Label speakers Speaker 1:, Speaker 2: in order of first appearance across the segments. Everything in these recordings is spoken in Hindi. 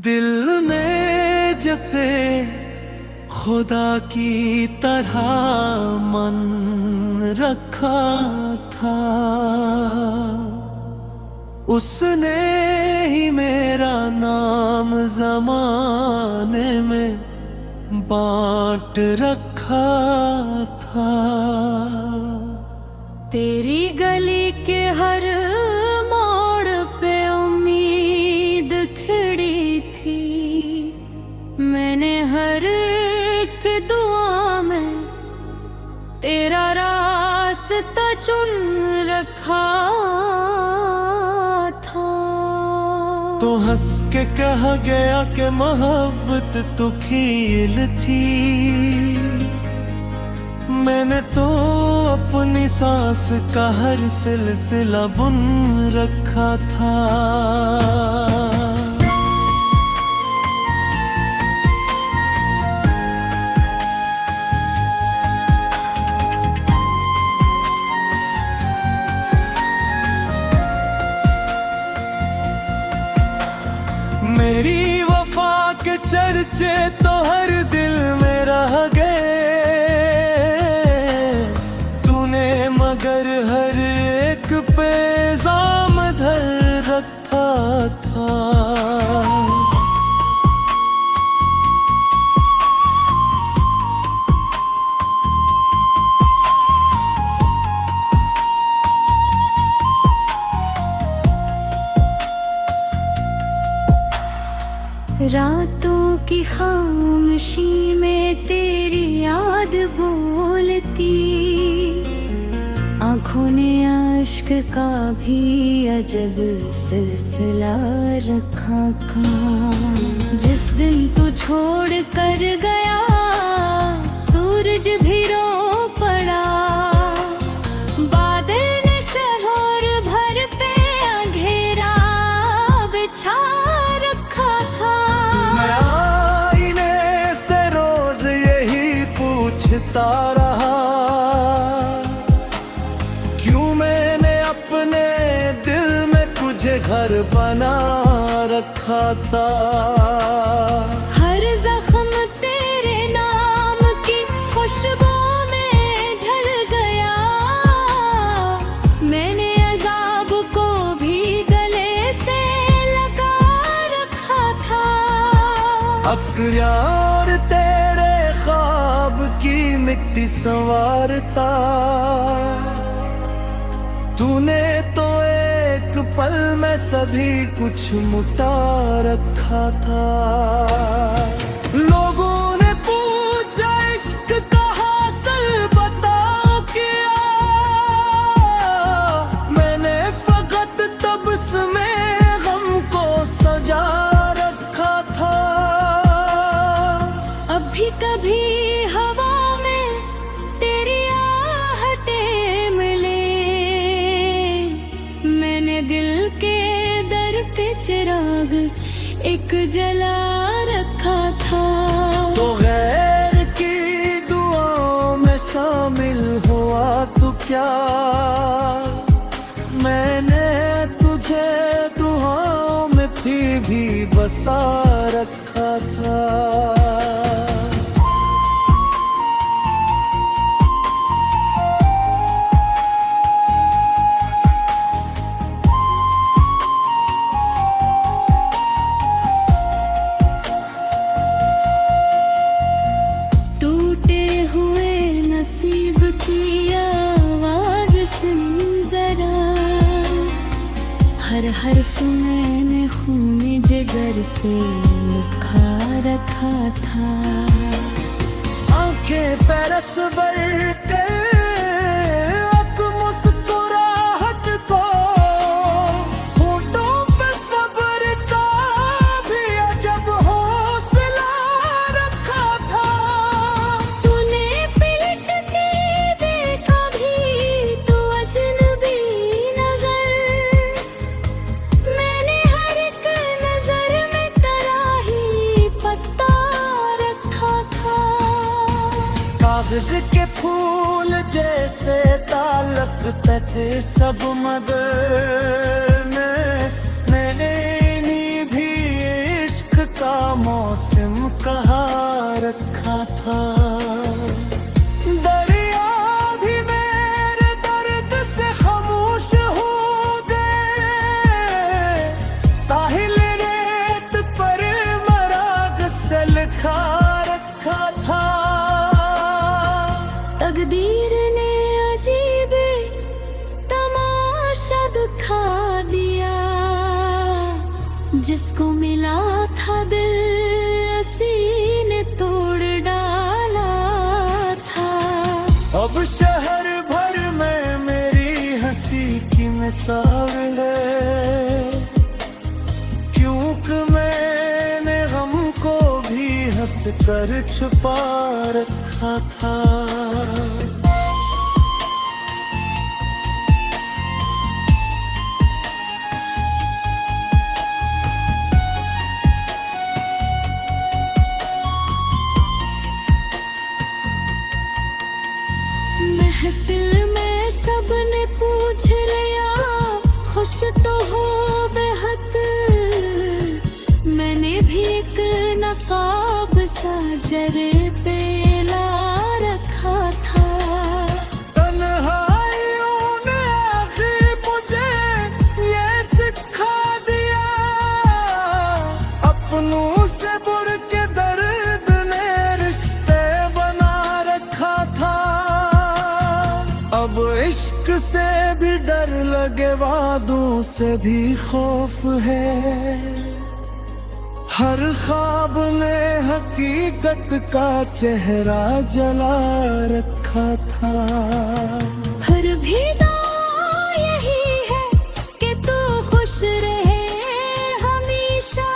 Speaker 1: दिल ने जैसे खुदा की तरह मन रखा था, उसने ही मेरा नाम ज़माने में बांट रखा था।
Speaker 2: तेरी गली के हर मोड़ पे उम्मीद खड़ी थी, मैंने हर एक दुआ में तेरा रास्ता चुन रखा था।
Speaker 1: तो हंस के कहा गया कि मोहब्बत तो खेल थी, मैंने तो अपनी सांस का हर सिलसिला बुन रखा था। मेरी वफा के चर्चे तो हर दिल में रह गए, तूने मगर हर एक पे इल्जाम धर रखा था।
Speaker 2: रातों की खामोशी में तेरी याद बोलती, आँखों ने आश्क का भी अजब सिलसिला रखा था। जिस दिन तू छोड़ कर गया सूरज भी रो पड़ा, बादल ने शहर भर पे अंधेरा बिछा रखा था।
Speaker 1: मैं आईने से रोज यही पूछता रहा, क्यों मैंने अपने दिल में तुझे घर बना रखा था।
Speaker 2: हर जख्म तेरे नाम की खुशबू में ढल गया, मैंने अज़ाब को भी गले से लगा रखा था।
Speaker 1: अब यार तेरे ख्वाब की मिट्टी संवारता, तूने तो एक पल में सभी कुछ मुटा रखा था। लोगों ने पूछा इश्क का हासिल बताओ क्या, मैंने फकत तबस्मे गम को सजा रखा था।
Speaker 2: अब भी कभी हवा में तेरी आहटें मिले, मैंने दिल के दर पे चिराग एक जला रखा था।
Speaker 1: तो गैर की दुआओं में शामिल हुआ तो क्या, मैंने तुझे दुआओं में फिर भी बसा रखा था।
Speaker 2: टूटे हुए नसीब की आवाज सुन जरा, हर हर्फ मैंने खून जिगर से लिखा रखा था।
Speaker 1: आंखें परस भर कर एक मुस्कुराहट को, होठों पे सब्र का भी अजब हौसला रखा था।
Speaker 2: तूने पलट के देखा भी तो अजनबी नजर, मैंने हर एक नजर में तेरा ही पता रखा था।
Speaker 1: कागज के फूल जैसे तालक तक सब मगर मैंने भी इश्क मौसम कहा रखा था। दरिया भी मेरे दर्द से खामोश हो गए, साहिल रेत पर मराग से लिखा रखा था।
Speaker 2: तकदीर ने अजीब तमाशा दिखा दिया, जिसको मिला था दिल उसी ने तोड़ डाला था।
Speaker 1: अब शहर भर में मेरी हंसी की मिसाल है, क्योंकि मैंने गम को भी हंस कर छुपा रखा था।
Speaker 2: महफिल में सबने पूछ लिया, खुश तो हो बेहद। मैंने भी एक नकाब सा जरे पे ला रखा था।
Speaker 1: तन्हाइयों ने आखिर मुझे ये सिखा दिया, अपनों से बुड़ के दर्द ने रिश्ते बना रखा था। अब इश्क से भी डर लगे, वादों से भी खौफ है, हर ख्वाब ने हकीकत का चेहरा जला रखा था।
Speaker 2: फिर भी दुआ यही है कि तू खुश रहे हमेशा।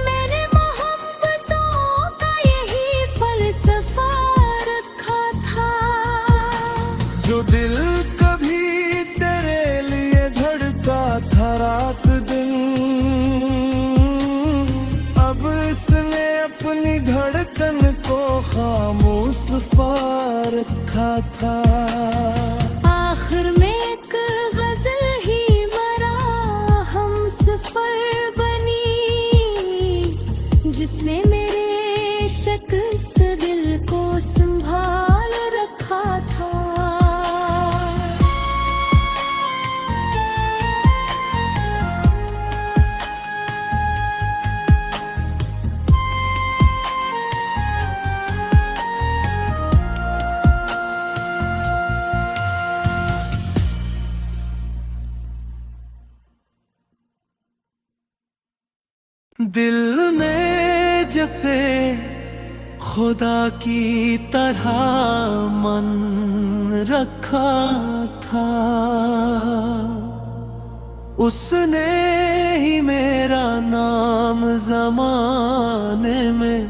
Speaker 2: मैंने मोहब्बतों का यही फलसफा रखा था।
Speaker 1: जो दिल कभी तेरे लिए धड़का था रात दिन, अब इसने अपनी धड़कन को खामोश पा रखा था।
Speaker 2: आखिर में एक गजल ही मरा हम सफर बनी, जिसने मेरे शिकस्त दिल को संभाल रखा था।
Speaker 1: दिल ने जैसे खुदा की तरह मन रखा था, उसने ही मेरा नाम ज़माने में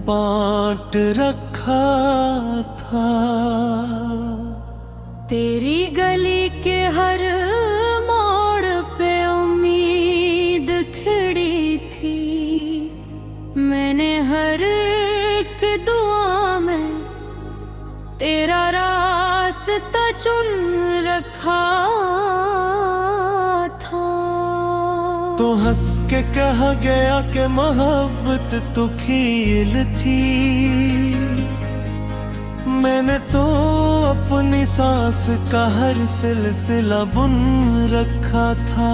Speaker 1: बांट रखा था।
Speaker 2: तेरी गली के हर मोड़ पे उम्मीद खड़ी थी, मैंने हर एक दुआ में तेरा रास्ता चुन रखा था।
Speaker 1: तो हंस के कहा गया कि मोहब्बत तो खील थी, मैंने तो अपनी सांस का हर सिलसिला बुन रखा था।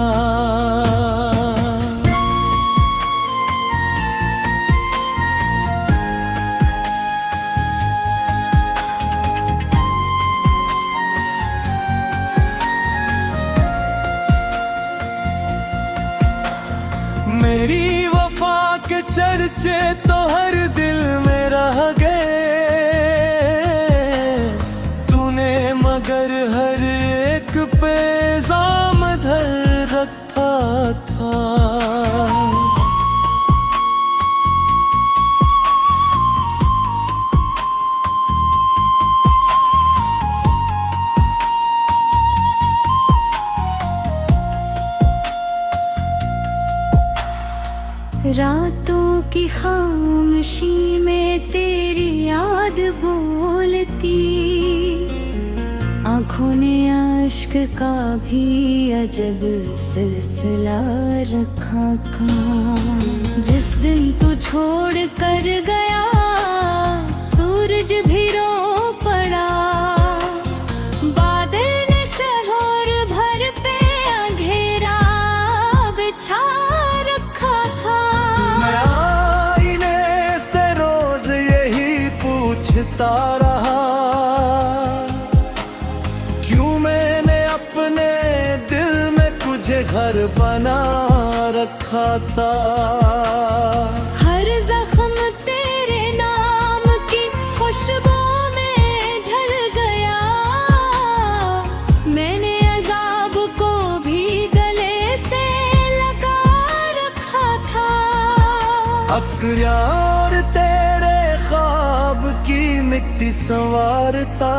Speaker 1: मेरी वफा के चर्चे तो हर दिल में रह गए, तूने मगर हर एक पे इल्जाम धर रखा था।
Speaker 2: रातों की खामोशी में तेरी याद बोलती, आँखों ने अश्क का भी अजब सिलसिला रखा था। जिस दिन तू छोड़ कर गया, सूरज भी रो पड़ा। बादल ने शहर भर पे अंधेरा बिछा रखा था।
Speaker 1: मैं आईने से रोज यही पूछता रहा, क्यों मैंने अपने दिल में तुझे घर बना रखा था।
Speaker 2: हर जख्म तेरे नाम की खुशबू में ढल गया, मैंने अजाब को भी गले से लगा रखा था।
Speaker 1: अकरार तेरे ख्वाब की मिट्टी संवारता,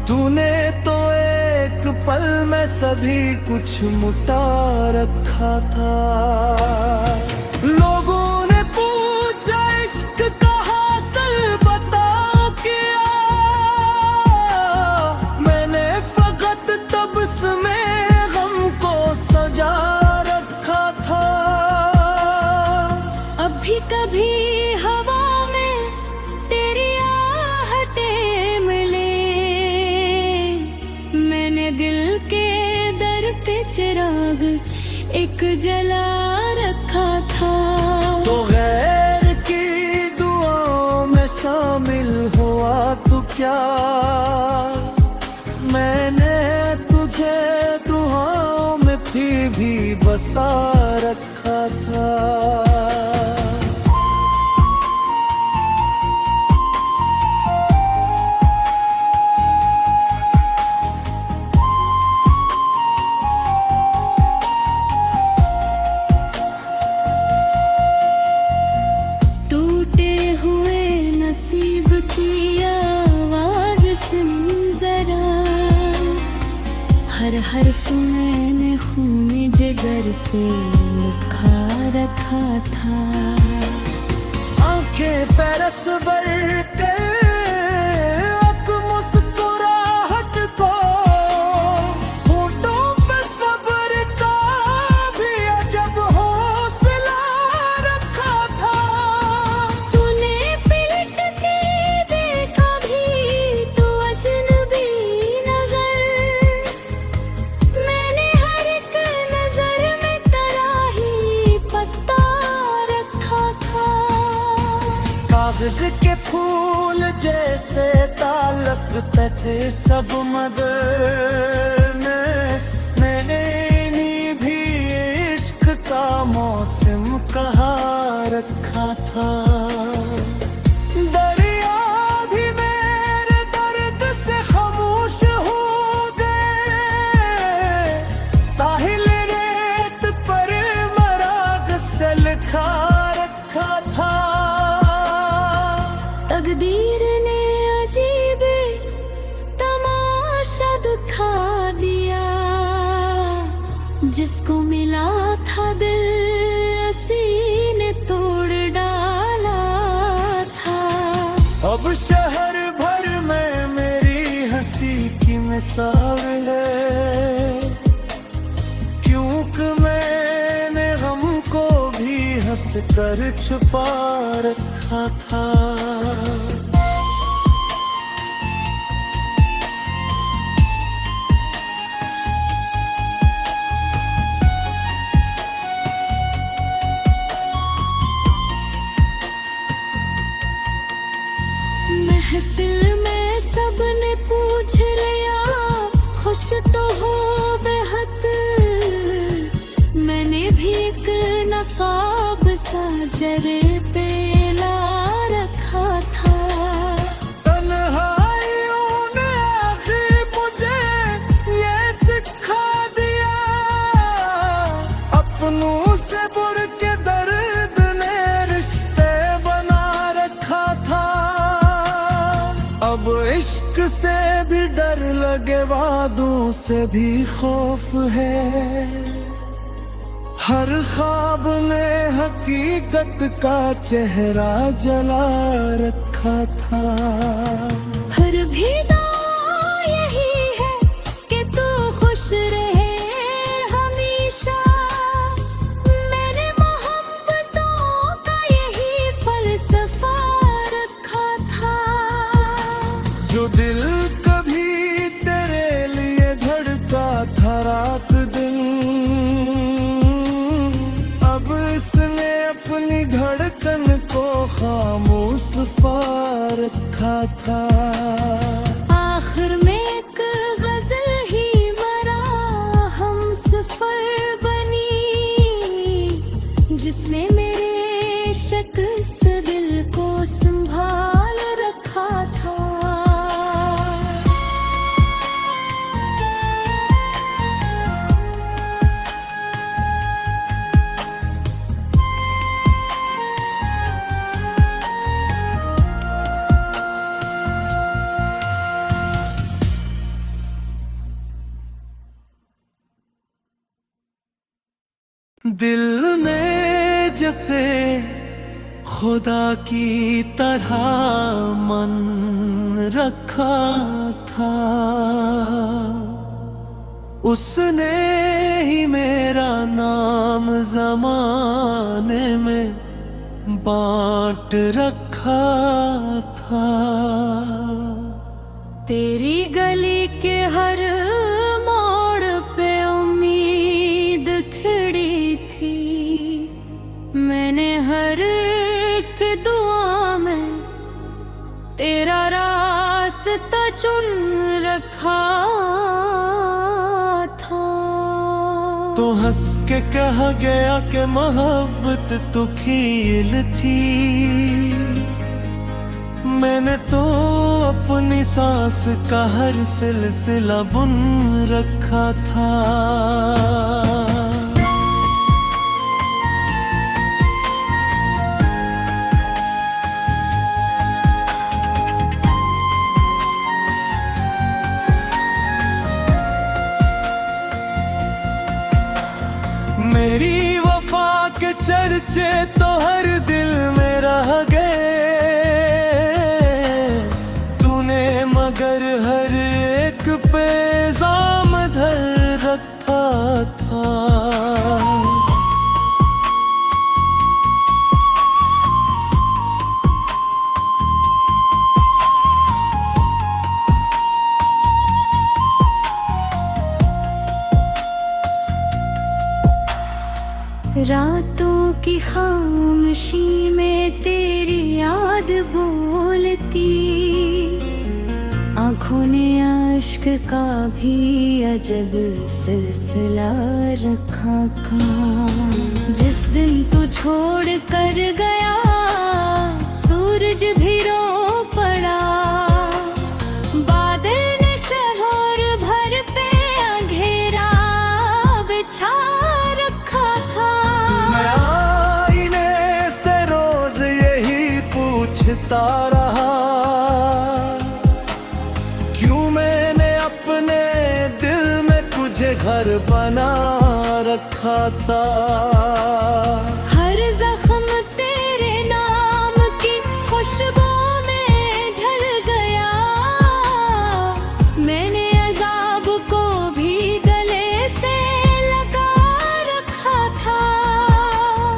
Speaker 1: तूने तो एक पल में सभी कुछ मुटा रखा था। लोगों ने पूछा इश्क का हासिल बताओ क्या, मैंने फकत तबस्मे गम को सजा रखा था।
Speaker 2: अभी कभी हवा में तेरी आहटें मिले, मैंने दिल के दर पे चिराग एक जला रखा था।
Speaker 1: तो गैर की दुआओं में शामिल हुआ तो क्या, मैंने तुझे दुआओं में फिर भी बसा रखा था।
Speaker 2: टूटे हुए नसीब की आवाज सुन जरा, हर हर्फ मैंने खून जिगर से लिखा रखा था।
Speaker 1: आंखें परस भर के एक मुस्कुराहट को, होठों पे सब्र का भी अजब हौसला रखा था।
Speaker 2: तूने पलट के देखा भी तो अजनबी नजर, मैंने हर एक नजर में तराही पत्ता रखा था।
Speaker 1: कागज के फूल जैसे तालक तक सब मदर ने, मैंने इन्हीं भी इश्क का मौसम कहा रखा था। दरिया भी मेरे दर्द से खामोश हो गए, साहिल रेत पर मराग से लिखा रखा था।
Speaker 2: तकदीर ने अजीब तमाशा दिखा दिया, जिसको मिला था दिल उसी ने तोड़ डाला था।
Speaker 1: अब शहर भर में मेरी हंसी की मिसाल है, क्योंकि मैंने गम को भी हंस कर छुपा रखा था।
Speaker 2: महफिल में सबने पूछ लिया, खुश तो हो बेहद, मैंने भी एक नकाब सा जरे पे ला रखा था।
Speaker 1: तन्हाइयों ने आखिर मुझे ये सिखा दिया, अपनों से बुर के दर्द ने रिश्ते बना रखा था। अब इश्क से भी डर लगे, वादों से भी खौफ है, हर ख्वाब ने हकीकत का चेहरा जला रखा था।
Speaker 2: फिर भी दुआ यही है कि तू खुश रहे हमेशा, मैंने मोहब्बत
Speaker 1: था।
Speaker 2: आखिर में एक गजल ही मरा हम सफर बनी, जिसने मेरे शिकस्त दिल को संभाल रखा था।
Speaker 1: दिल ने जैसे खुदा की तरह मन रखा था, उसने ही मेरा नाम ज़माने में बांट रखा था।
Speaker 2: तेरी गली के हर मोड़ पे उम्मीद खड़ी थी, मैंने हर एक दुआ में तेरा रास्ता चुन रखा था।
Speaker 1: तो हंस के कहा गया कि मोहब्बत तो खेल थी, मैंने तो अपनी सांस का हर सिलसिला बुन रखा था। मेरी वफा के चर्चे तो हर दिल में रह गए, तूने मगर हर एक पे इल्जाम धर रखा था।
Speaker 2: रातों की खामोशी में तेरी याद बोलती, आँखों ने अश्क का भी अजब सिलसिला रखा था। जिस दिन तू छोड़ कर गया सूरज भी रो पड़ा, बादल ने शहर भर पे अंधेरा बिछा रखा था।
Speaker 1: मैं आईने से रोज यही पूछता रहा, क्यों मैंने अपने दिल में तुझे घर बना रखा था।
Speaker 2: हर जख्म तेरे नाम की खुशबू में ढल गया, मैंने अज़ाब को भी गले से लगा रखा था।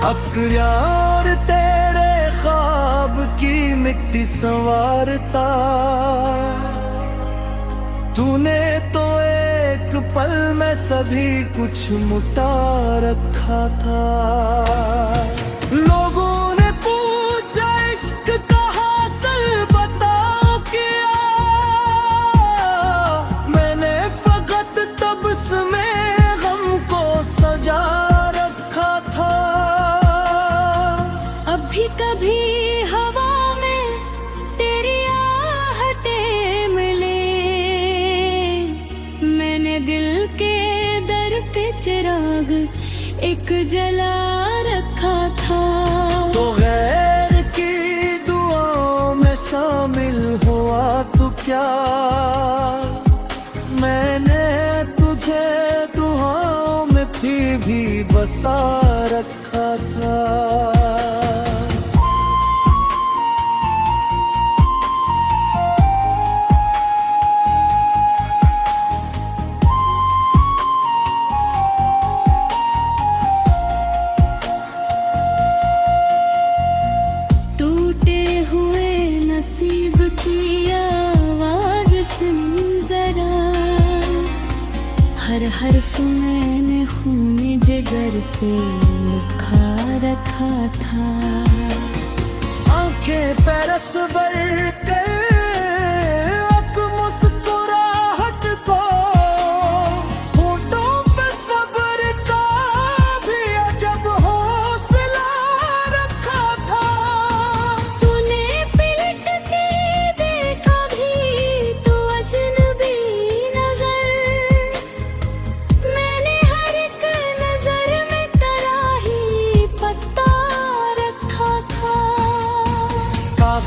Speaker 1: अब यार तेरे ख्वाब की मिट्टी संवारता, तूने तो एक पल में सभी कुछ मुटा रखा था। लोगों ने पूछा इश्क का हासिल बताओ क्या, मैंने फकत तबस्मे गम को सजा रखा था।
Speaker 2: अब भी कभी हवा में तेरी आहटें मिले, मैंने दिल के दर पे चिराग एक जला रखा था।
Speaker 1: तो गैर की दुआओं में शामिल हुआ तो क्या, मैंने तुझे दुआओं में फिर भी बसा रखा था।
Speaker 2: टूटे हुए नसीब की आवाज सुन जरा, हर हर्फ मैंने खून जिगर से लिखा रखा था।
Speaker 1: आंखें परस भर कर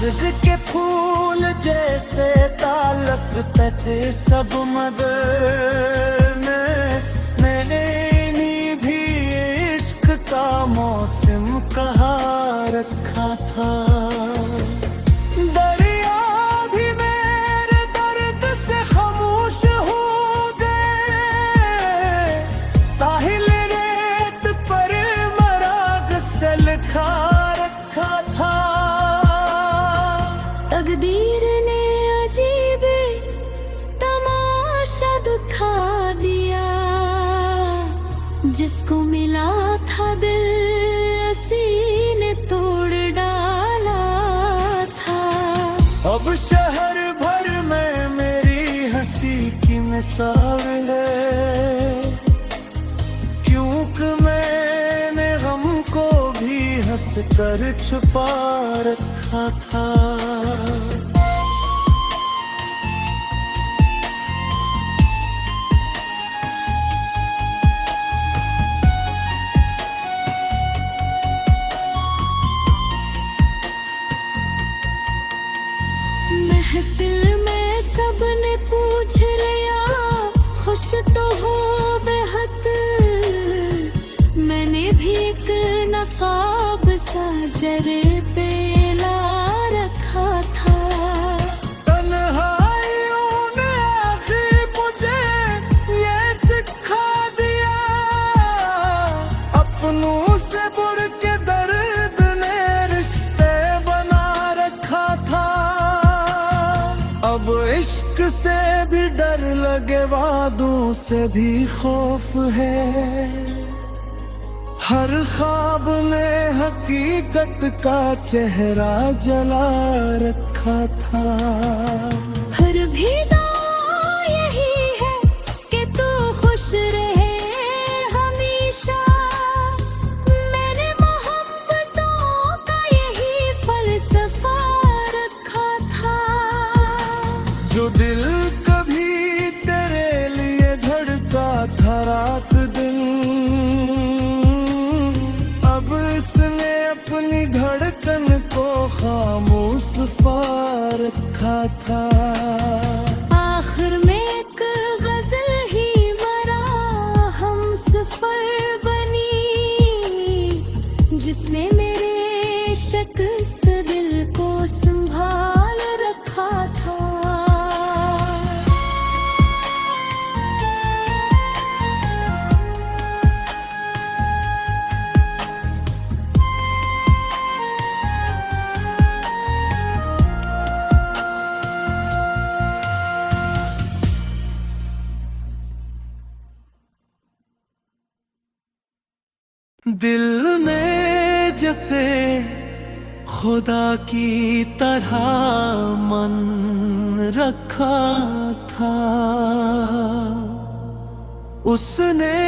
Speaker 1: कागज के फूल जैसे तालक तक सब मगर मैंने इन्हीं भी इश्क का मौसम कहा रखा था। दरिया भी मेरे दर्द से खामोश हो गए, साहिल रेत पर मराग से लिखा रखा था।
Speaker 2: तकदीर ने अजीब तमाशा दिखा दिया, जिसको मिला था दिल उसी ने तोड़ डाला था।
Speaker 1: अब शहर भर में मेरी हंसी की मिसाल है, क्योंकि मैंने गम को भी हंस कर छुपा रखा था।
Speaker 2: महफिल में सबने पूछ लिया, खुश तो हो बेहद। मैंने भी एक नकाब सा जरे पे ला रखा था।
Speaker 1: तन्हाइयों ने आखिर मुझे ये सिखा दिया, अपनों से बुर के दर्द ने रिश्ते बना रखा था। अब इश्क से भी डर लगे, वादों से भी खौफ है, हर ख्वाब ने हकीकत का चेहरा जला रखा था।
Speaker 2: फिर भी दुआ यही है कि तू खुश रहे हमेशा। मैंने मोहब्बतों का यही फलसफा रखा था।
Speaker 1: जो दिल कभी तेरे लिए धड़का था रात दिन, अब इसने अपनी धड़कन को खामोश रखा था।
Speaker 2: आखिर में एक गजल ही मरा हम सफर बनी, जिसने मेरे शिकस्त दिल को संभाल रखा था।
Speaker 1: दिल ने जैसे खुदा की तरह मन रखा था, उसने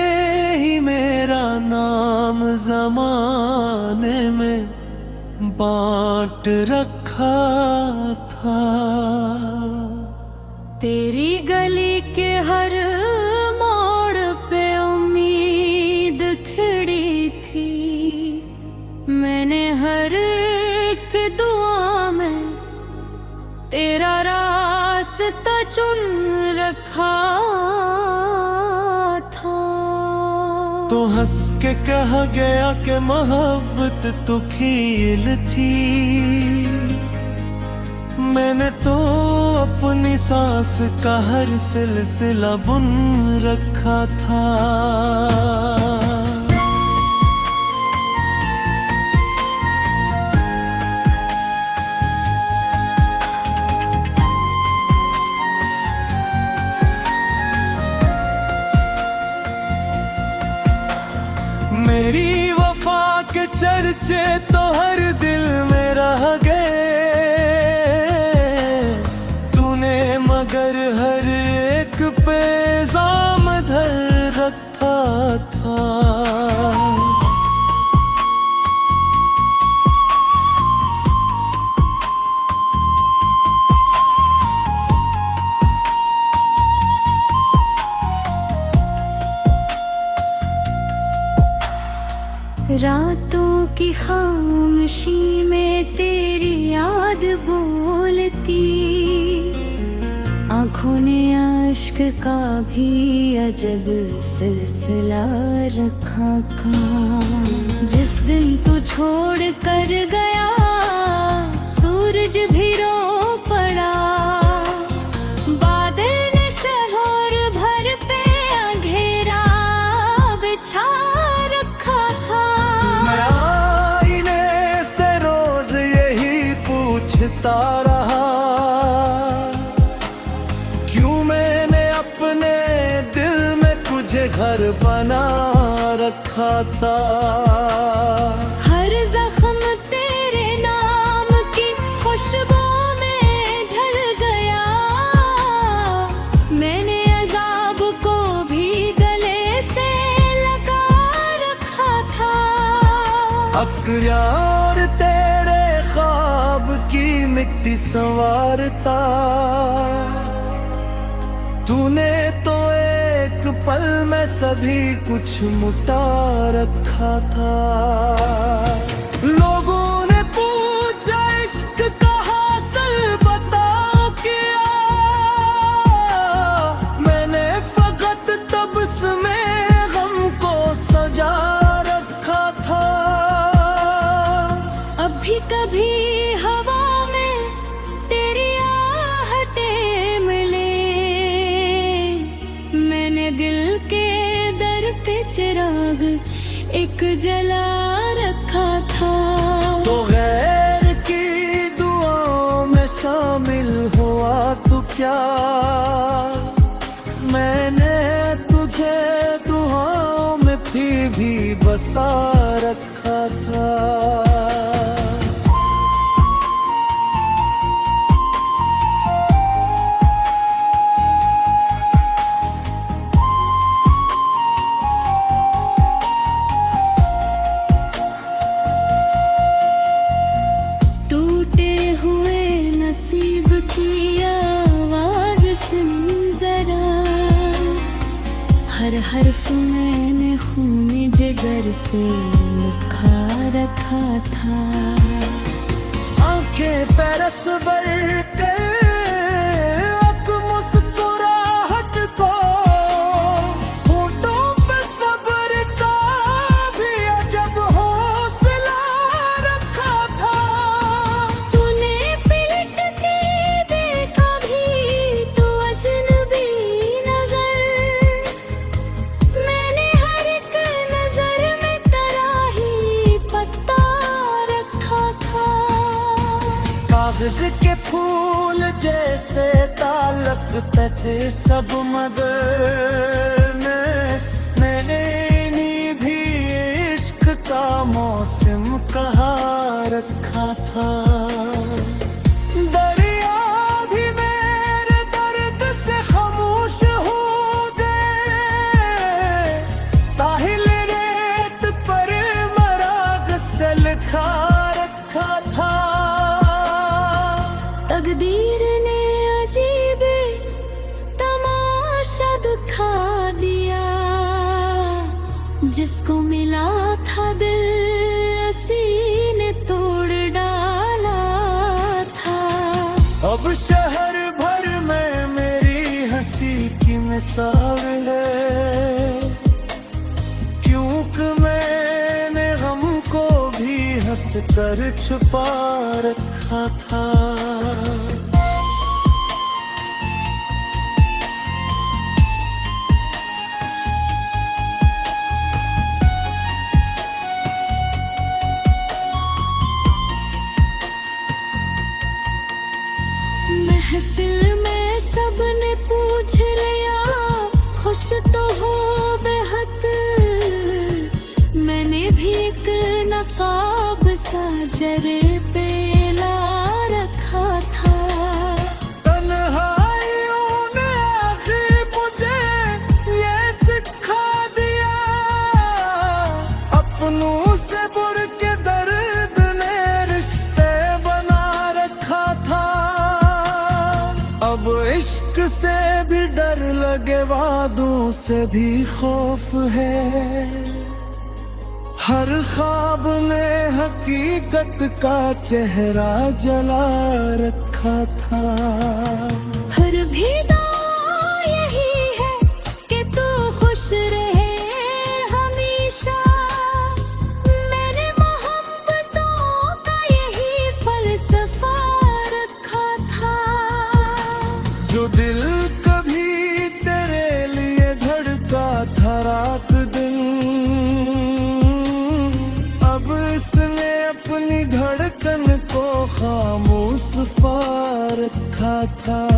Speaker 1: ही मेरा नाम ज़माने में बांट रखा था।
Speaker 2: तेरी गली के हर मोड़ पे उम्मीद खड़ी थी, मैंने हर एक दुआ में तेरा रास्ता चुन रखा था।
Speaker 1: तो हंस के कहा गया कि मोहब्बत तो खेल थी, मैंने तो अपनी सांस का हर सिलसिला बुन रखा था। मेरी वफा के चर्चे तो हर दिल में रह गए, तूने मगर हर एक पे इल्जाम धर रखा था।
Speaker 2: रात रातों की खामोशी में तेरी याद बोलती, आँखों ने आश्क का भी अजब सिलसिला रखा काम। जिस दिन तू छोड़ कर गया सूरज भी रो पड़ा, बादल ने शहर भर पे अंधेरा बिछा रखा था।
Speaker 1: मैं आईने से रोज यही पूछता रहा, क्यों मैंने अपने दिल में तुझे घर बना रखा था।
Speaker 2: हर जख्म तेरे नाम की खुशबू में ढल गया, मैंने अजाब को भी गले से लगा रखा था।
Speaker 1: अब यार तेरे ख्वाब की मिट्टी संवारता, तूने तो एक पल में सभी कुछ मुटा रखा था। लोगों ने पूछा इश्क का हासिल बताओ क्या, मैंने फकत तबस्मे गम को सजा रखा था।
Speaker 2: अब भी कभी हवा में तेरी आहटें मिले, मैंने दिल के दर पे चिराग एक जला रखा था।
Speaker 1: तो गैर की दुआओं में शामिल हुआ तो क्या, मैंने तुझे दुआओं में फिर भी बसा रखा था।
Speaker 2: टूटे हुए नसीब की आवाज सुन जरा, हर हर्फ मैंने खून जिगर से लिखा रखा था।
Speaker 1: आंखें परस भर कर एक मुस्कुराहट को, होठों पे सब्र का भी अजब हौसला रखा था।
Speaker 2: तूने पलट के देखा भी तो अजनबी नजर, मैंने हर एक नजर में तेरा ही पता रखा था।
Speaker 1: कागज के फूल जैसे तालक तते सब मगर में, मैंने इन्हीं भी इश्क का मौसम कहा रखा था। दरिया भी मेरे दर्द से खामोश हो गए, साहिल रेत पर मराग से लिखा रखा था।
Speaker 2: तकदीर ने अजीब तमाशा दिखा दिया, जिसको मिला था दिल उसी ने तोड़ डाला था।
Speaker 1: अब शहर भर में मेरी हंसी की मिसाल है, क्योंकि मैंने गम को भी हंस कर छुपा रखा था।
Speaker 2: महफिल में सबने पूछ लिया खुश तो हो बेहद, मैंने भी एक नकाब सा जरे पे ला रखा था।
Speaker 1: तन्हाइयों ने आखिर मुझे ये सिखा दिया, अपनों से बुर के दर्द ने रिश्ते बना रखा था। अब इश्क से भी डर लगे, वादों से भी खौफ है, हर ख्वाब ने हकीकत का चेहरा जला रखा था।
Speaker 2: हर भेदा यही है कि तू खुश रहे हमेशा। मैंने मोहब्बतों का यही फलसफा रखा था।
Speaker 1: जो दिल कभी तेरे लिए धड़का था रात दिन, अब इसने अपनी धड़कन को खामोश पा रखा था।